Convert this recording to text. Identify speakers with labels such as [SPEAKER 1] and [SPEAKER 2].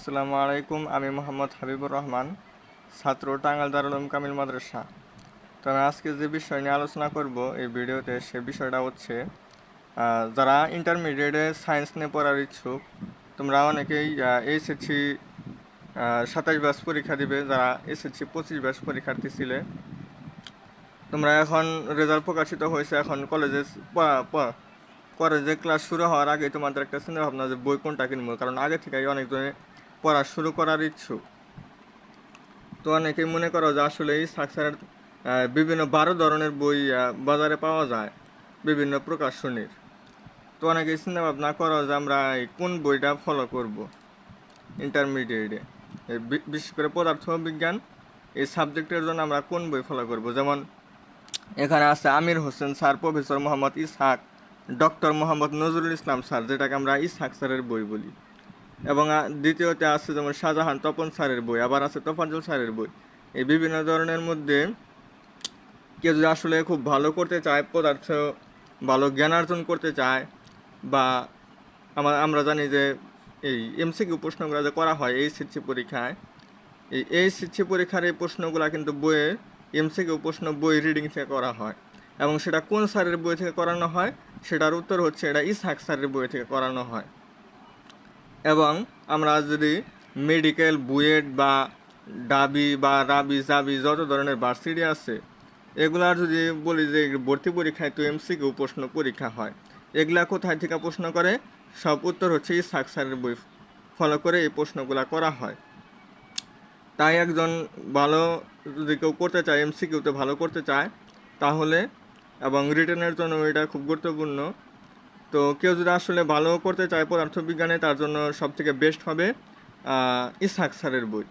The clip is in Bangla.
[SPEAKER 1] আসসালামু আলাইকুম। আমি মোহাম্মদ হাবিবুর রহমান, ছাত্র টাঙ্গাইল দারুল উলুম কামিল মাদ্রাসা। তো আমি আজকে যে বিষয় নিয়ে আলোচনা করব এই ভিডিওতে, সে বিষয়টা হচ্ছে যারা ইন্টারমিডিয়েটে সায়েন্স নিয়ে পড়ার ইচ্ছুক, তোমরা অনেকেই এইচএসসি 27 ব্যাচ পরীক্ষা দিবে। যারা এসএসসি 25 ব্যাচ পরীক্ষার্থী ছিলে, তোমরা এখন রেজাল্ট প্রকাশিত হয়েছে, এখন কলেজে ক্লাস শুরু হওয়ার আগে তোমাদের একটা চিন্তা ভাবনা যে বই কোনটা কিনবো, কারণ আগে থেকেই অনেকজনে পড়া শুরু করার ইচ্ছুক। তো অনেকেই মনে করো যে আসলে এই সাকসেসের বিভিন্ন 12 ধরনের বই বাজারে পাওয়া যায়, বিভিন্ন প্রকাশনীর। তো অনেকেই চিন্তা ভাবনা করো যে আমরা কোন বইটা ফলো করব ইন্টারমিডিয়েটে, বিশেষ করে পদার্থ বিজ্ঞান এই সাবজেক্টের জন্য আমরা কোন বই ফলো করব। যেমন এখানে আছে Amir Hossain sir, professor Mohammad Ishaq, doctor Mohammad Nazrul Islam sir, যেটাকে আমরা ইসহাক স্যারের বই বলি। এবং দ্বিতীয়তে আছে যেমন শাহজাহান তপন স্যারের বই, আবার আছে তোফাজ্জল স্যারের বই। এই বিভিন্ন ধরনের মধ্যে কেউ যদি আসলে খুব ভালো করতে চায়, পদার্থ ভালো জ্ঞান অর্জন করতে চায়, বা আমরা জানি যে এই এমসিকিউ প্রশ্নগুলো যে করা হয় এইচএসসি পরীক্ষায়, এই এইচএসসি পরীক্ষার এই প্রশ্নগুলো কিন্তু বইয়ে এমসিকিউ প্রশ্ন বই রিডিং থেকে করা হয়। এবং সেটা কোন স্যারের বই থেকে করানো হয়, সেটার উত্তর হচ্ছে এটা ইসহাক স্যারের বই থেকে করানো হয়। এবং আমরা যদি মেডিকেল, বুয়েট বা ডাবি বা রাবি জাবি যত ধরনের ভার্সিটি আছে, এগুলার যদি বলি যে ভর্তি পরীক্ষায় তো এমসিকিউ প্রশ্ন পরীক্ষা হয়, এগুলা কোথায় থেকে প্রশ্ন করে, সব উত্তর হচ্ছে ইসহাক স্যারের বই ফলো করে এই প্রশ্নগুলা করা হয়। তাই একজন ভালো যদি কেউ করতে চায়, এমসিকিউতে ভালো করতে চায় তাহলে, এবং রিটেনের জন্য এটা খুব গুরুত্বপূর্ণ। তো কেউ যদি আসলে ভালো করতে চায় পদার্থবিজ্ঞানে, তার জন্য সবথেকে বেস্ট হবে ইসহাক স্যারের বই।